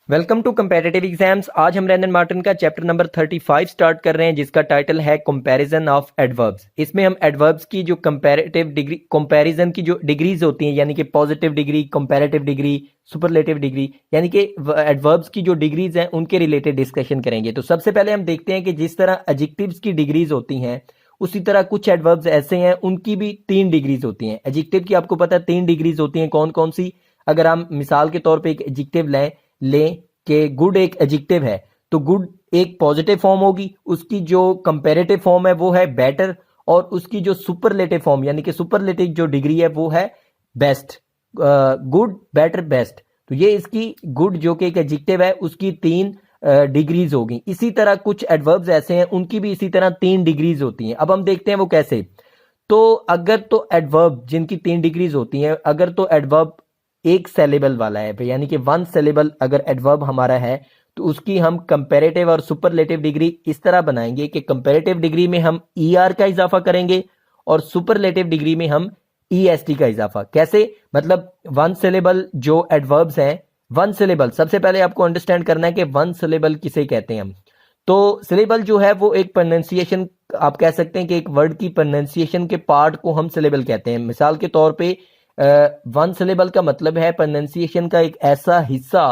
Welcome to competitive exams. आज हम रैंडन Martin का चैप्टर नंबर 35 स्टार्ट कर रहे हैं, जिसका टाइटल है कंपैरिजन ऑफ एडवर्ब्स। इसमें हम एडवर्ब्स की जो कंपैरेटिव डिग्री, कंपैरिजन की जो डिग्रीज होती हैं, यानी कि positive degree, comparative degree, superlative degree, यानी कि एडवर्ब्स की जो डिग्रीज हैं उनके रिलेटेड डिस्कशन करेंगे। तो सबसे पहले हम देखते हैं कि जिस तरह एडजेक्टिव्स की डिग्रीज होती हैं, उसी तरह कुछ एडवर्ब्स ऐसे हैं उनकी भी 3 डिग्रीज होती हैं। एडजेक्टिव की आपको पता है 3 डिग्रीज होती हैं। कौन कौन सी? अगर हम मिसाल के तौर पे एक एडजेक्टिव लें कि गुड एक एडजेक्टिव है, तो गुड एक पॉजिटिव फॉर्म होगी, उसकी जो कंपैरेटिव फॉर्म है वो है बेटर, और उसकी जो सुपरलेटिव फॉर्म यानी कि सुपरलेटिव जो डिग्री है वो है बेस्ट। Good, better, best. तो ये इसकी गुड जो कि एक एडजेक्टिव है उसकी 3 डिग्रीज होगी। इसी तरह कुछ एडवर्ब्स ऐसे हैं उनकी भी इसी तरह 3 डिग्रीज होती हैं। अब हम देखते हैं वो कैसे। तो अगर तो एडवर्ब जिनकी 3 डिग्रीज होती हैं, अगर तो एडवर्ब एक सेलेबल वाला है, यानी कि 1 सेलेबल अगर एडवर्ब हमारा है, तो उसकी हम कंपैरेटिव और सुपरलेटिव डिग्री इस तरह बनाएंगे कि कंपैरेटिव डिग्री में हम ER का इजाफा करेंगे और सुपरलेटिव डिग्री में हम EST का इजाफा। कैसे? मतलब 1 सेलेबल जो एडवर्ब्स हैं, 1 सेलेबल, सबसे पहले आपको अंडरस्टैंड करना है कि 1 सेलेबल किसे कहते हैं हम। तो सिलेबल जो है वो एक प्रोनाउंसिएशन, आप कह सकते हैं कि एक वर्ड की प्रोनाउंसिएशन के पार्ट को हम सिलेबल कहते हैं। मिसाल के तौर पे 1 सिलेबल का मतलब है प्रोनाउंसिएशन का एक ऐसा हिस्सा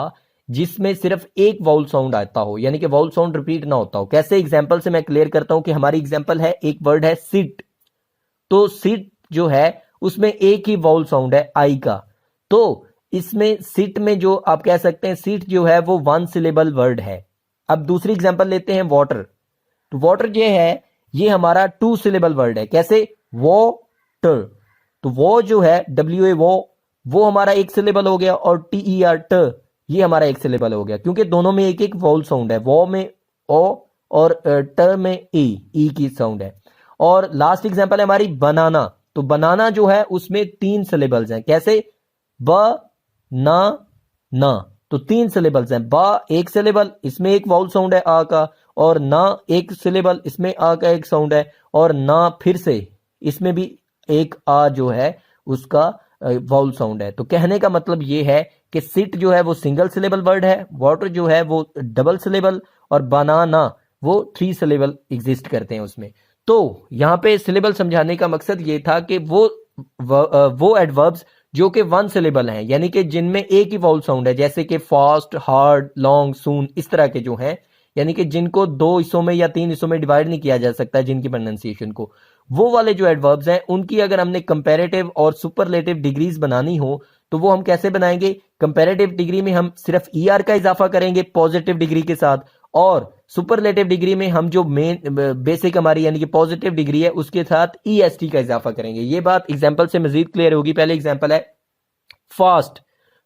जिसमें सिर्फ एक वाउल साउंड आता हो, यानी कि वाउल साउंड रिपीट ना होता हो। कैसे? एग्जांपल से मैं क्लियर करता हूं कि हमारी एग्जांपल है, एक वर्ड है सिट। तो सिट जो है उसमें एक ही वाउल साउंड है आई का। तो इसमें सिट में जो आप कह सकते हैं सिट जो है वो 1 सिलेबल वर्ड है। अब दूसरी एग्जांपल लेते हैं वाटर। तो वाटर जो है ये हमारा 2 सिलेबल वर्ड है। कैसे? वाटर। तो वो जो है WA वो हमारा एक सिलेबल हो गया, और TER ट ये हमारा एक सिलेबल हो गया, क्योंकि दोनों में एक एक वाउल साउंड है। वो में ओ और ट में ई की साउंड है। और लास्ट एग्जांपल है हमारी बनाना। तो बनाना जो है उसमें 3 सिलेबल्स हैं। कैसे? ब ना ना। तो 3 सिलेबल्स हैं। बा एक सिलेबल, इसमें एक वाउल साउंड है आ का, और ना एक सिलेबल, इसमें आ का एक साउंड है, और ना फिर से इसमें भी एक आ जो है उसका वाउल साउंड है। तो कहने का मतलब ये है कि सिट जो है वो सिंगल सिलेबल वर्ड है, वाटर जो है वो डबल सिलेबल, और बनाना वो 3 सिलेबल एग्जिस्ट करते हैं उसमें। तो यहाँ पे सिलेबल समझाने का मकसद ये था कि वो एडवर्ब्स जो कि 1 सिलेबल हैं, यानी कि जिनमें एक ही वाउल साउंड है, जैसे कि फास्ट, हार्ड, लॉन्ग, सून, इस तरह के जो हैं, यानी कि जिनको 2 हिस्सों में या 3 हिस्सों में डिवाइड नहीं किया जा सकता जिनकी प्रोनाउंसिएशन को, वो वाले जो एडवर्ब्स हैं उनकी अगर हमने कंपैरेटिव और सुपरलेटिव डिग्रीज बनानी हो तो वो हम कैसे बनाएंगे? कंपैरेटिव डिग्री में हम सिर्फ ER का इजाफा करेंगे पॉजिटिव डिग्री के साथ, और सुपरलेटिव डिग्री में हम जो मेन बेसिक हमारी यानी कि पॉजिटिव डिग्री है उसके साथ EST का इजाफा करेंगे। ये बात एग्जांपल से मजीद क्लियर होगी। पहले एग्जांपल है फास्ट।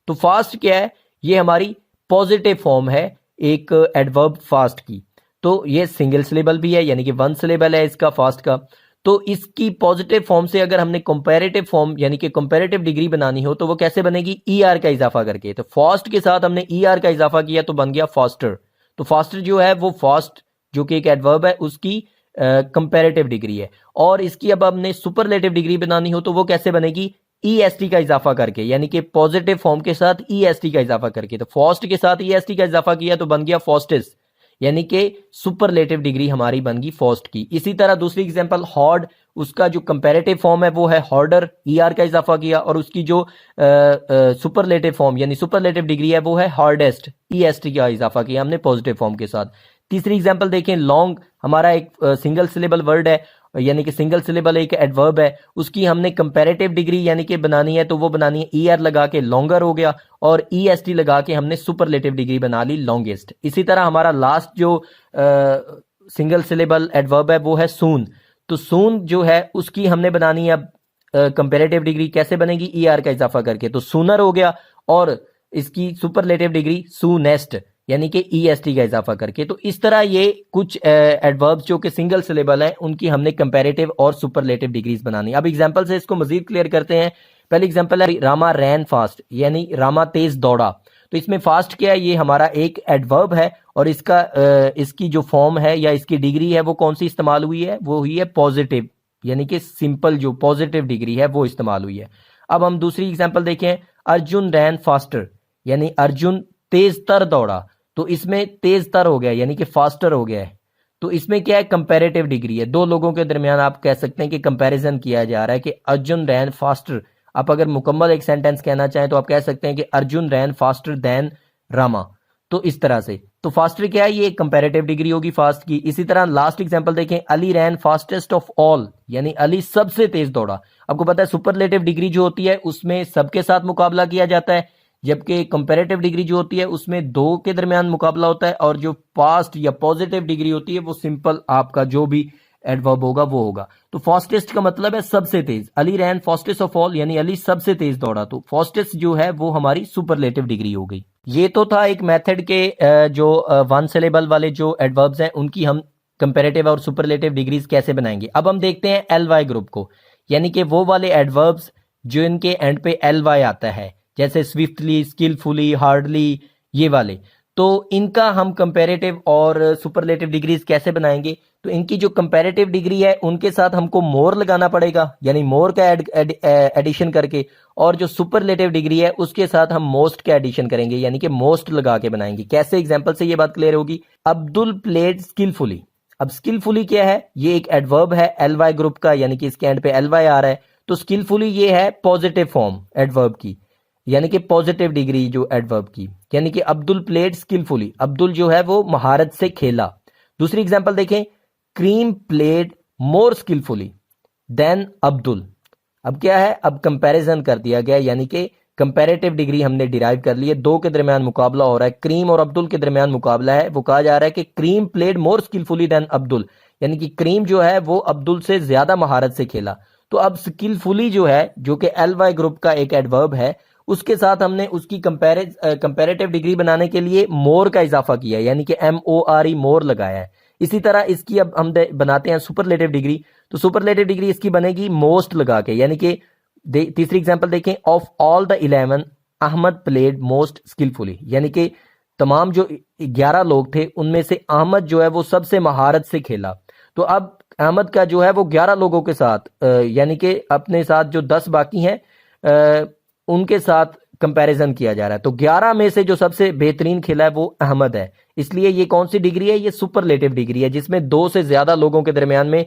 तो फास्ट क्या है? ये हमारी पॉजिटिव फॉर्म है एक एडवर्ब फास्ट की। तो ये सिंगल सिलेबल भी है, यानी कि 1 सिलेबल है इसका फास्ट का। तो इसकी पॉजिटिव फॉर्म से अगर हमने कंपैरेटिव फॉर्म यानी कि कंपैरेटिव डिग्री बनानी हो तो वो कैसे बनेगी? ER का इजाफा करके। तो फास्ट के साथ हमने ER का इजाफा किया तो बन गया फास्टर। तो फास्टर जो है वो फास्ट जो कि एक एडवर्ब है उसकी कंपैरेटिव डिग्री है। और इसकी अब हमने सुपरलेटिव डिग्री बनानी हो तो वो कैसे बनेगी? EST का इजाफा करके, यानी कि पॉजिटिव फॉर्म के साथ EST का इजाफा करके। तो फास्ट के साथ EST का इजाफा किया तो बन गया फास्टेस्ट, यानी कि सुपरलेटिव डिग्री हमारी बन गई फास्ट की। इसी तरह दूसरी एग्जांपल हॉर्ड, उसका जो कंपैरेटिव फॉर्म है वो है हार्डर, ER का इजाफा किया, और उसकी जो सुपरलेटिव फॉर्म यानी सुपरलेटिव डिग्री है वो है हार्डेस्ट, EST का इजाफा किया हमने पॉजिटिव फॉर्म के साथ। तीसरी एग्जांपल देखें लॉन्ग, हमारा एक सिंगल सिलेबल वर्ड है, यानी कि सिंगल सिलेबल एक एडवर्ब है, उसकी हमने कंपैरेटिव डिग्री यानी कि बनानी है तो वो बनानी है ER लगा के लॉन्गर हो गया, और EST लगा के हमने सुपरलेटिव डिग्री बना ली लॉन्गेस्ट। इसी तरह हमारा लास्ट जो सिंगल सिलेबल एडवर्ब है वो है सून। तो सून जो है उसकी हमने बनानी है कंपैरेटिव डिग्री, कैसे बनेगी? ER का इजाफा करके। तो सूनर हो गया, और इसकी सुपरलेटिव डिग्री सूनेस्ट, यानी कि EST का इजाफा करके। तो इस तरह ये कुछ एडवर्ब्स जो कि सिंगल सिलेबल हैं उनकी हमने कंपैरेटिव और सुपरलेटिव डिग्रीज बनानी। अब एग्जांपल से इसको मजीद क्लियर करते हैं। पहली एग्जांपल है रामा रैन फास्ट, यानी रामा तेज दौड़ा। तो इसमें फास्ट क्या है? ये हमारा एक एडवर्ब है, और इसकी जो फॉर्म है या इसकी डिग्री है वो कौन सी इस्तेमाल हुई है? वो हुई है पॉजिटिव, यानी कि सिंपल जो पॉजिटिव डिग्री है वो इस्तेमाल हुई है। अब हम दूसरी एग्जांपल देखें, अर्जुन रैन फास्टर, यानी अर्जुन तेज तर दौड़ा, तो इसमें तेज तर हो गया यानी कि फास्टर हो गया है। तो इसमें क्या है, कंपैरेटिव डिग्री है, दो लोगों के दरमियान आप कह सकते हैं कि कंपैरिजन किया जा रहा है कि अर्जुन रैन फास्टर। आप अगर मुकम्मल एक सेंटेंस कहना चाहें तो आप कह सकते हैं कि अर्जुन रैन फास्टर देन रामा। तो इस तरह से तो फास्टर क्या है, ये कंपैरेटिव डिग्री होगी फास्ट की। इसी तरह लास्ट एग्जांपल देखें, अली रैन फास्टेस्ट ऑफ ऑल, यानी अली सबसे तेज दौड़ा। आपको पता है सुपरलेटिव डिग्री जो होती है उसमें सबके साथ मुकाबला किया जाता है, जबकि कंपैरेटिव डिग्री जो होती है उसमें दो के दरमियान मुकाबला होता है, और जो पास्ट या पॉजिटिव डिग्री होती है वो सिंपल आपका जो भी एडवर्ब होगा वो होगा। तो फास्टेस्ट का मतलब है सबसे तेज, अली रैन फास्टेस्ट ऑफ ऑल यानी अली सबसे तेज दौड़ा, तो फास्टेस्ट जो है वो हमारी सुपरलेटिव डिग्री हो गई। ये तो था एक मेथड के जो वन सिलेबल वाले जो एडवर्ब्स हैं उनकी हम कंपैरेटिव और सुपरलेटिव डिग्रीज कैसे बनाएंगे। अब हम देखते हैं एल वाई ग्रुप को, यानी कि वो वाले एडवर्ब्स जो इनके एंड पे एल वाई आता है, जैसे स्विफ्टली, स्किलफुली, हार्डली, ये वाले। तो इनका हम कंपैरेटिव और सुपरलेटिव डिग्रीज कैसे बनाएंगे। तो इनकी जो कंपैरेटिव डिग्री है उनके साथ हमको मोर लगाना पड़ेगा, यानी मोर का एडिशन करके, और जो सुपरलेटिव डिग्री है उसके साथ हम मोस्ट का एडिशन करेंगे, यानी कि मोस्ट लगा के बनाएंगे। कैसे, एग्जांपल से ये बात क्लियर होगी। Abdul played skilfully. अब स्किलफुली क्या है, ये एक एडवर्ब है एल वाई ग्रुप का, यानी कि इसके एंड पे एल वाई आ रहा है। तो स्किलफुली ये है पॉजिटिव फॉर्म एडवर्ब की, यानी कि पॉजिटिव डिग्री जो एडवर्ब की, यानी कि अब्दुल प्लेड स्किलफुली, अब्दुल जो है वो महारत से खेला। दूसरी एग्जांपल देखें, क्रीम प्लेड मोर स्किलफुली देन अब्दुल। अब क्या है, अब कंपैरिजन कर दिया गया, यानी कि कंपैरेटिव डिग्री हमने डिराइव कर ली है। दो के दरमियान मुकाबला हो रहा है, क्रीम और अब्दुल के दरमियान मुकाबला है। वो कहा जा रहा है कि क्रीम प्लेड मोर स्किलफुली देन अब्दुल, यानी कि क्रीम जो है वो अब्दुल से ज्यादा महारत से खेला। तो अब स्किलफुली जो है, जो कि एल वाई ग्रुप का एक एडवर्ब है, उसके साथ हमने उसकी कंपैरेटिव डिग्री बनाने के लिए मोर का इजाफा किया है, यानी कि MORE मोर लगाया है। इसी तरह इसकी अब हम बनाते हैं सुपरलेटिव डिग्री। तो सुपरलेटिव डिग्री इसकी बनेगी मोस्ट लगा के, यानी कि तीसरी एग्जांपल देखें, of all the 11 Ahmed played most skilfully, यानी कि तमाम जो 11 लोग थे उनमें से अहमद जो है वो सबसे महारत से खेला। तो अब अहमद का जो है वो 11 लोगों के साथ यानी कि अपने साथ जो 10 बाकी हैं उनके साथ कंपैरिजन किया जा रहा है। तो 11 में से जो सबसे बेहतरीन खेला है वो अहमद है, इसलिए ये कौन सी डिग्री है, ये सुपरलेटिव डिग्री है, जिसमें दो से ज्यादा लोगों के दरमियान में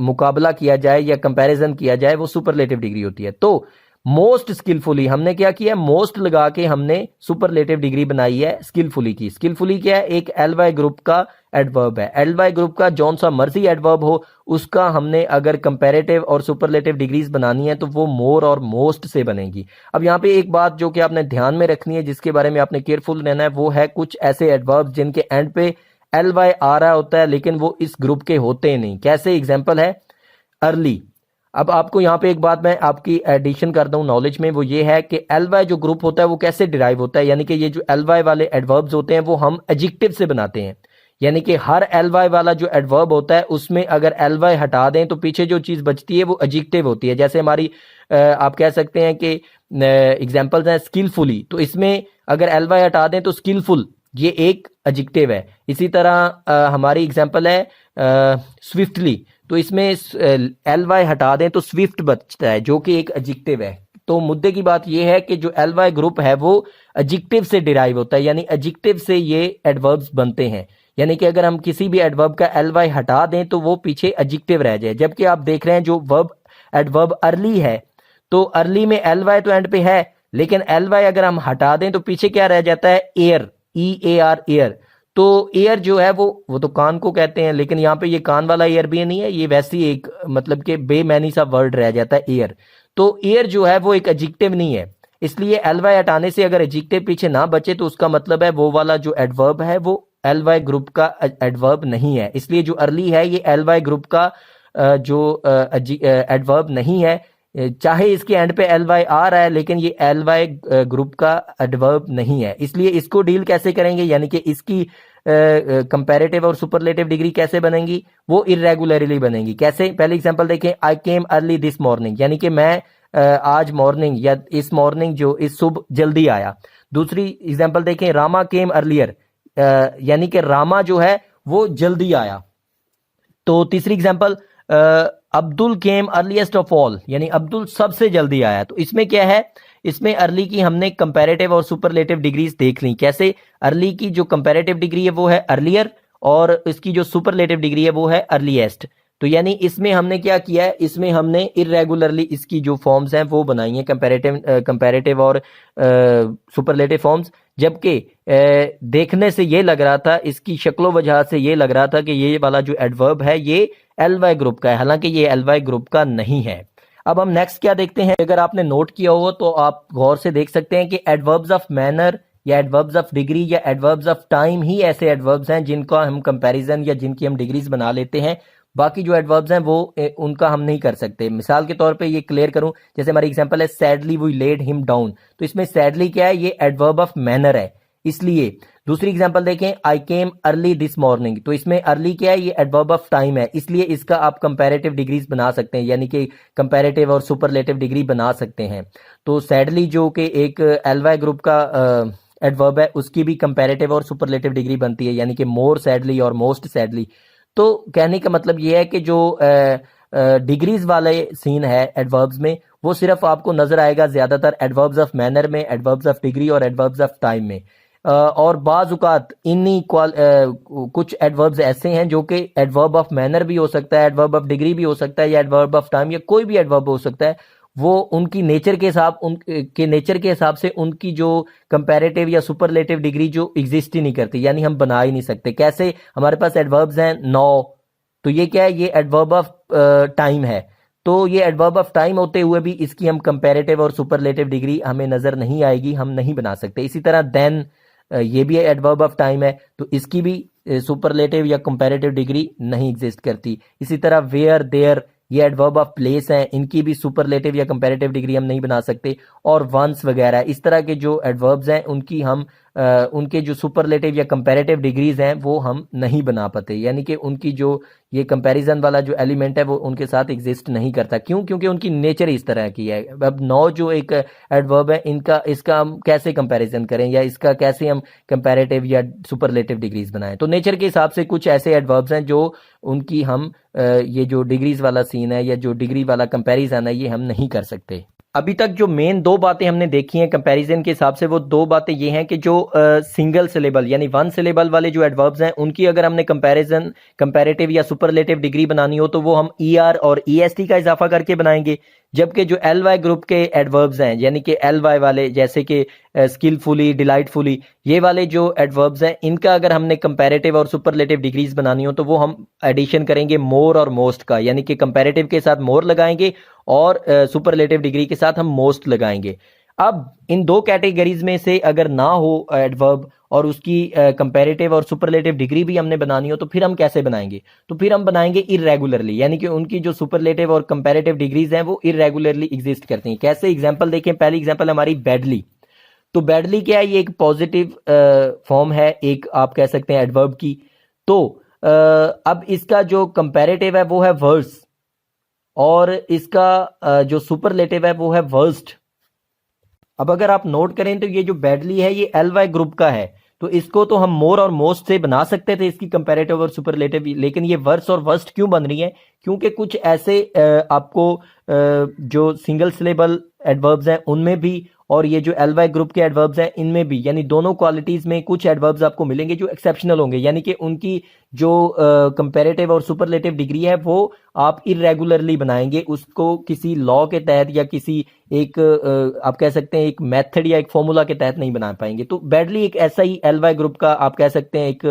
मुकाबला किया जाए या कंपैरिजन किया जाए, वो सुपरलेटिव डिग्री होती है। तो मोस्ट स्किलफुली हमने क्या किया, मोस्ट लगा के हमने सुपरलेटिव डिग्री बनाई है स्किलफुली की। स्किलफुली क्या है, एक एल वाई ग्रुप का एडवर्ब है। एल वाई ग्रुप का जौन सा मर्जी एडवर्ब हो, उसका हमने अगर कंपैरेटिव और सुपरलेटिव डिग्रीज बनानी है तो वो मोर और मोस्ट से बनेगी। अब यहाँ पे एक बात जो कि आपने ध्यान में रखनी है, जिसके बारे में आपने केयरफुल रहना है, वो है कुछ ऐसे एडवर्ब जिनके एंड पे एल वाई आ रहा होता है लेकिन वो इस ग्रुप के होते नहीं। कैसे, एग्जाम्पल है अर्ली। अब आपको यहाँ पे एक बात मैं आपकी एडिशन कर दूं नॉलेज में, वो ये है कि एल वाई जो ग्रुप होता है वो कैसे डिराइव होता है, यानी कि ये जो एल वाई वाले एडवर्ब्स होते हैं वो हम एडजेक्टिव से बनाते हैं। यानी कि हर एल वाई वाला जो एडवर्ब होता है उसमें अगर एल वाई हटा दें तो पीछे जो चीज बचती है वो एडजेक्टिव होती है। जैसे हमारी आप कह सकते हैं कि एग्जांपल्स हैं स्किलफुली, तो इसमें अगर एल वाई हटा दें तो स्किलफुल ये एक एडजेक्टिव है। इसी तरह हमारी एग्जांपल है स्विफ्टली, तो इसमें एल वाई हटा दें तो स्विफ्ट बचता है जो कि एक एडजेक्टिव है। तो मुद्दे की बात यह है कि जो एल वाई ग्रुप है वो एडजेक्टिव से डिराइव होता है, यानी एडजेक्टिव से ये एडवर्ब्स बनते हैं। यानी कि अगर हम किसी भी एडवर्ब का एल वाई हटा दें तो वो पीछे एडजेक्टिव रह जाए। जबकि आप देख रहे हैं जो एडवर्ब अर्ली है, तो अर्ली में एल वाई तो एंड पे है, लेकिन एल वाई अगर हम हटा दें तो पीछे क्या रह जाता है, एयर, EAR एयर। तो एयर जो है वो तो कान को कहते हैं, लेकिन यहाँ पे ये कान वाला एयर भी नहीं है, ये वैसी एक मतलब के बेमैनी सा वर्ड रह जाता है एयर। तो एयर जो है वो एक एडजेक्टिव नहीं है, इसलिए एल वाई हटाने से अगर एडजेक्टिव पीछे ना बचे तो उसका मतलब है वो वाला जो एडवर्ब है वो एल वाई ग्रुप का एडवर्ब नहीं है। इसलिए जो अर्ली है ये एल वाई ग्रुप का जो एडवर्ब नहीं है, चाहे इसके एंड पे एल वाई आ रहा है लेकिन ये एल वाई ग्रुप का एडवर्ब नहीं है। इसलिए इसको डील कैसे करेंगे, यानी कि इसकी कंपैरेटिव और सुपरलेटिव डिग्री कैसे बनेंगी, वो इरेगुलरली बनेंगी। कैसे, पहले एग्जांपल देखें, आई केम अर्ली दिस मॉर्निंग, यानी कि मैं आज मॉर्निंग या इस मॉर्निंग जो इस सुबह जल्दी आया। दूसरी एग्जांपल देखें, रामा केम अर्लियर, यानी कि रामा जो है वो जल्दी आया। तो तीसरी example Abdul came earliest of all, यानी अब्दुल सबसे जल्दी आया। तो इसमें क्या है, इसमें अर्ली की हमने कंपैरेटिव और सुपरलेटिव डिग्रीज देख ली। कैसे? अर्ली की जो कंपैरेटिव डिग्री है वो है अर्लियर और इसकी जो सुपरलेटिव डिग्री है वो है अर्लीएस्ट। तो यानी इसमें हमने क्या किया है, इसमें हमने इरेगुलरली इसकी जो फॉर्म्स हैं वो बनाई हैं, कंपैरेटिव और सुपरलेटिव फॉर्म्स। जबकि देखने से ये लग रहा था, इसकी शक्लो वजह से ये लग रहा था कि ये वाला जो एडवर्ब है ये एलवाई ग्रुप का है, हालांकि ये एलवाई ग्रुप का नहीं है। अब हम नेक्स्ट क्या देखते हैं, अगर आपने नोट किया हो तो आप गौर से देख सकते हैं कि एडवर्ब्स ऑफ मैनर या एडवर्ब्स ऑफ डिग्री या एडवर्ब्स ऑफ टाइम ही ऐसे एडवर्ब्स हैं जिनका हम कंपैरिजन या जिनकी हम डिग्रीज बना लेते हैं। बाकी जो एडवर्ब्स हैं वो उनका हम नहीं कर सकते। मिसाल के तौर पे ये क्लियर करूं, जैसे हमारी एग्जांपल है sadly we led him down, तो इसमें सैडली क्या है, ये एडवर्ब ऑफ मैनर है इसलिए। दूसरी एग्जांपल देखें, आई केम अर्ली दिस मॉर्निंग, तो इसमें अर्ली क्या है, ये एडवर्ब ऑफ टाइम है, इसलिए इसका आप कंपैरेटिव डिग्रीज बना सकते हैं, यानी कि कंपैरेटिव और सुपरलेटिव डिग्री बना सकते हैं। तो सैडली जो कि एक एलवाई ग्रुप का एडवर्ब है, उसकी भी कंपैरेटिव और सुपरलेटिव डिग्री बनती है, यानी कि मोर सैडली और मोस्ट सैडली। तो कहने का मतलब ये है कि जो डिग्रीज वाले सीन है एडवर्ब्स में, वो सिर्फ आपको नजर आएगा ज्यादातर एडवर्ब्स ऑफ मैनर में, एडवर्ब्स ऑफ डिग्री और एडवर्ब्स ऑफ टाइम में। और बाजुकात इन्हीं कुछ एडवर्ब्स ऐसे हैं जो कि एडवर्ब ऑफ मैनर भी हो सकता है, एडवर्ब ऑफ डिग्री भी हो सकता है, या एडवर्ब ऑफ टाइम, या कोई भी एडवर्ब हो सकता है। वो उनकी नेचर के हिसाब से उनकी जो कंपैरेटिव या सुपरलेटिव डिग्री जो एग्जिस्ट ही नहीं करती, यानी हम बना ही नहीं सकते। कैसे? हमारे पास एडवर्ब्स हैं नो, तो ये क्या है, ये एडवर्ब ऑफ टाइम है, तो ये एडवर्ब ऑफ टाइम होते हुए भी इसकी हम कंपैरेटिव और सुपरलेटिव डिग्री हमें नजर नहीं आएगी, हम नहीं बना सकते। इसी तरह देन, ये भी एडवर्ब ऑफ टाइम है, तो इसकी भी सुपरलेटिव या कंपैरेटिव डिग्री नहीं एग्जिस्ट करती। इसी तरह वेयर, देयर, ये एडवर्ब ऑफ प्लेस हैं, इनकी भी सुपरलेटिव या कंपैरेटिव डिग्री हम नहीं बना सकते। और वंस वगैरह इस तरह के जो एडवर्ब्स हैं उनकी हम उनके जो सुपरलेटिव या कंपैरेटिव डिग्रीज हैं वो हम नहीं बना पाते, यानी कि उनकी जो ये कंपैरिजन वाला जो एलिमेंट है वो उनके साथ एग्जिस्ट नहीं करता। क्यों? क्योंकि उनकी नेचर इस तरह की है। अब नो जो एक एडवर्ब है, इसका हम कैसे कंपैरिजन करें या इसका कैसे हम कंपैरेटिव या सुपरलेटिव डिग्रीज बनाएं? तो नेचर के हिसाब से कुछ ऐसे एडवर्ब्स हैं जो उनकी हम ये जो डिग्रीज वाला सीन है या जो डिग्री वाला कंपैरिजन है ये हम नहीं कर सकते। अभी तक जो मेन दो बातें हमने देखी हैं कंपैरिजन के हिसाब से, वो दो बातें ये हैं कि जो सिंगल सिलेबल यानी वन सिलेबल वाले जो एडवर्ब्स हैं उनकी अगर हमने कंपैरेटिव या सुपरलेटिव डिग्री बनानी हो तो वो हम ER और EST का इजाफा करके बनाएंगे। जबकि जो LY ग्रुप के एडवर्ब्स हैं, यानी कि LY वाले, जैसे कि स्किलफुली, डिलाइटफुली, ये वाले जो एडवर्ब्स हैं, इनका अगर हमने कंपैरेटिव और सुपरलेटिव डिग्रीज बनानी हो तो वो हम एडिशन करेंगे मोर और मोस्ट का, यानी कि कंपैरेटिव के साथ मोर लगाएंगे और सुपरलेटिव डिग्री के साथ हम मोस्ट लगाएंगे। अब इन दो कैटेगरीज में से अगर ना हो एडवर्ब और उसकी कंपैरेटिव और सुपरलेटिव डिग्री भी हमने बनानी हो तो फिर हम कैसे बनाएंगे? तो फिर हम बनाएंगे इरेगुलरली, यानी कि उनकी जो सुपरलेटिव और कंपैरेटिव डिग्रीज हैं वो इरेगुलरली एग्जिस्ट करती हैं। कैसे? एग्जांपल देखें, पहली एग्जांपल हमारी बैडली। तो बैडली क्या है? ये एक पॉजिटिव फॉर्म है, एक आप कह सकते हैं एडवर्ब की। तो अब इसका जो कंपैरेटिव है वो है वर्स और इसका जो सुपरलेटिव है वो है वर्स्ट। अब अगर आप नोट करें तो ये जो बैडली है ये LY ग्रुप का है, तो इसको तो हम मोर और मोस्ट से बना सकते थे इसकी कंपैरेटिव और सुपरलेटिव, लेकिन ये वर्स और वर्स्ट क्यों बन रही है? क्योंकि कुछ ऐसे आपको जो सिंगल सिलेबल एडवर्ब्स हैं उनमें भी और ये जो LY ग्रुप के एडवर्ब्स हैं इनमें भी, यानी दोनों क्वालिटीज में कुछ एडवर्ब्स आपको मिलेंगे जो एक्सेप्शनल होंगे, यानी कि उनकी जो कंपैरेटिव और सुपरलेटिव डिग्री है वो आप इरेगुलरली बनाएंगे, उसको किसी लॉ के तहत या किसी एक आप कह सकते हैं एक मेथड या एक फॉर्मूला के तहत नहीं बना पाएंगे। तो बैडली एक ऐसा ही LY ग्रुप का आप कह सकते हैं एक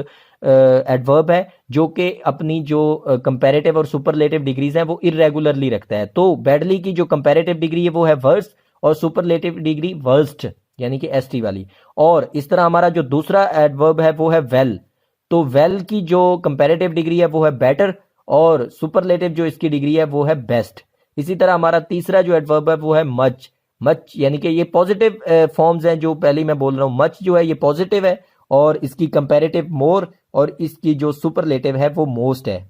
एडवर्ब है जो कि अपनी जो कंपैरेटिव और सुपरलेटिव डिग्रीज हैं वो इरेगुलरली रखता है। तो बैडली की जो कंपैरेटिव डिग्री है वो है वर्स और सुपरलेटिव डिग्री वर्स्ट, यानी कि ST वाली। और इस तरह हमारा जो दूसरा एडवर्ब है वो है वेल। तो वेल की जो कंपैरेटिव डिग्री है वो है बेटर और सुपरलेटिव जो इसकी डिग्री है वो है बेस्ट। इसी तरह हमारा तीसरा जो एडवर्ब है वो है मच, यानी कि ये पॉजिटिव फॉर्म्स हैं जो पहले मैं बोल रहा हूं। मच जो है ये पॉजिटिव है और इसकी कंपैरेटिव मोर और इसकी जो सुपरलेटिव है वो मोस्ट है।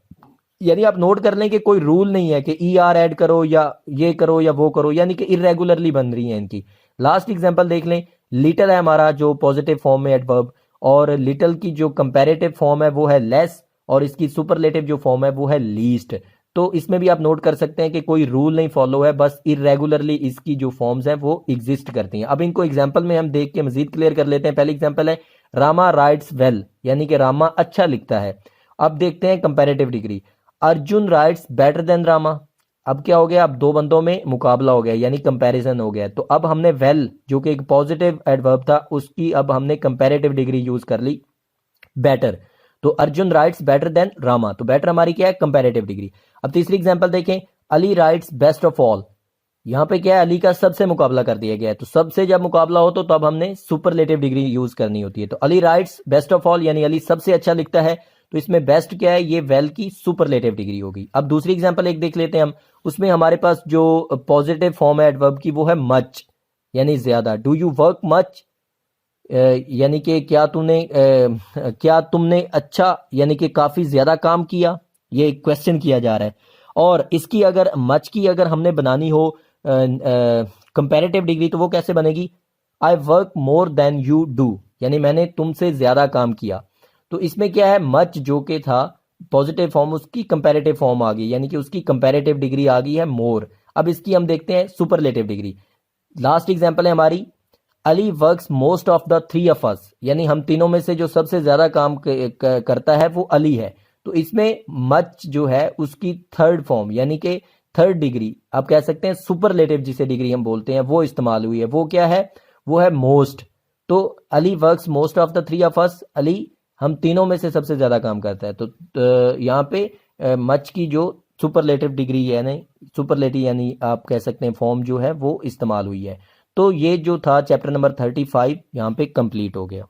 यानी आप नोट कर लें कि कोई रूल नहीं है कि ER ऐड करो या ये करो या वो करो, यानी कि इरेगुलरली बन रही है इनकी। लास्ट एग्जांपल देख लें, लिटिल है हमारा जो पॉजिटिव फॉर्म में एडवर्ब, और लिटिल की जो कंपैरेटिव फॉर्म है वो है लेस और इसकी सुपरलेटिव जो फॉर्म है वो है लीस्ट। तो इसमें भी आप नोट कर सकते हैं कि कोई रूल नहीं फॉलो है, बस इरेगुलरली इसकी जो फॉर्म्स हैं वो एग्जिस्ट करती हैं। अब इनको एग्जांपल में हम देख के मजीद क्लियर कर लेते हैं। पहली एग्जांपल है रामा राइट्स वेल, यानी कि रामा अच्छा लिखता है। अब देखते हैं comparative degree. Arjun rights better than Rama. अब क्या हो गया, अब दो बंदों में मुकाबला हो गया, यानी कंपैरिजन हो गया। तो अब हमने वेल जो कि एक पॉजिटिव एडवर्ब था, उसकी अब हमने कंपैरेटिव डिग्री यूज कर ली बेटर। तो Arjun rights better than Rama, तो बेटर हमारी क्या है, कंपैरेटिव डिग्री। अब तीसरी एग्जांपल देखें, Ali rights best of all. यहां पे क्या है, अली का सबसे मुकाबला कर दिया गया है। तो सबसे जब मुकाबला हो तो तब हमने सुपरलेटिव डिग्री यूज करनी होती है। तो Ali rights best of all, यानी अली सबसे अच्छा लिखता है। तो इसमें बेस्ट क्या है, ये वेल की सुपरलेटिव डिग्री होगी। अब दूसरी एग्जांपल एक देख लेते हैं हम। उसमें हमारे पास जो पॉजिटिव फॉर्म है एडवर्ब की वो है मच, यानी ज्यादा। डू यू वर्क मच, यानी कि क्या तुमने अच्छा यानी कि काफी ज्यादा काम किया, ये क्वेश्चन किया जा रहा है। और इसकी अगर मच की अगर हमने बनानी हो कंपैरेटिव डिग्री, तो वो कैसे बनेगी, I work more than you do, यानी मैंने तुमसे ज्यादा काम किया। तो इसमें क्या है, मच जो कि था पॉजिटिव फॉर्म, उसकी कंपैरेटिव फॉर्म आ गई, यानी कि उसकी कंपैरेटिव डिग्री आ गई है मोर। अब इसकी हम देखते हैं सुपरलेटिव डिग्री। लास्ट एग्जांपल है हमारी, Ali works most of the three of us, यानी हम तीनों में से जो सबसे ज्यादा काम करता है वो अली है। तो इसमें मच जो है उसकी थर्ड फॉर्म, यानी कि थर्ड डिग्री आप कह सकते हैं, सुपरलेटिव जिसे डिग्री हम बोलते हैं, वो इस्तेमाल हुई है। वो क्या है, वो है मोस्ट। तो Ali works most of the three of us, Ali हम तीनों में से सबसे ज्यादा काम करता है। तो यहाँ पे मच की जो सुपरलेटिव डिग्री है, यानी सुपरलेटिव यानी आप कह सकते हैं फॉर्म जो है वो इस्तेमाल हुई है। तो ये जो था चैप्टर नंबर 35 यहाँ पे कंप्लीट हो गया।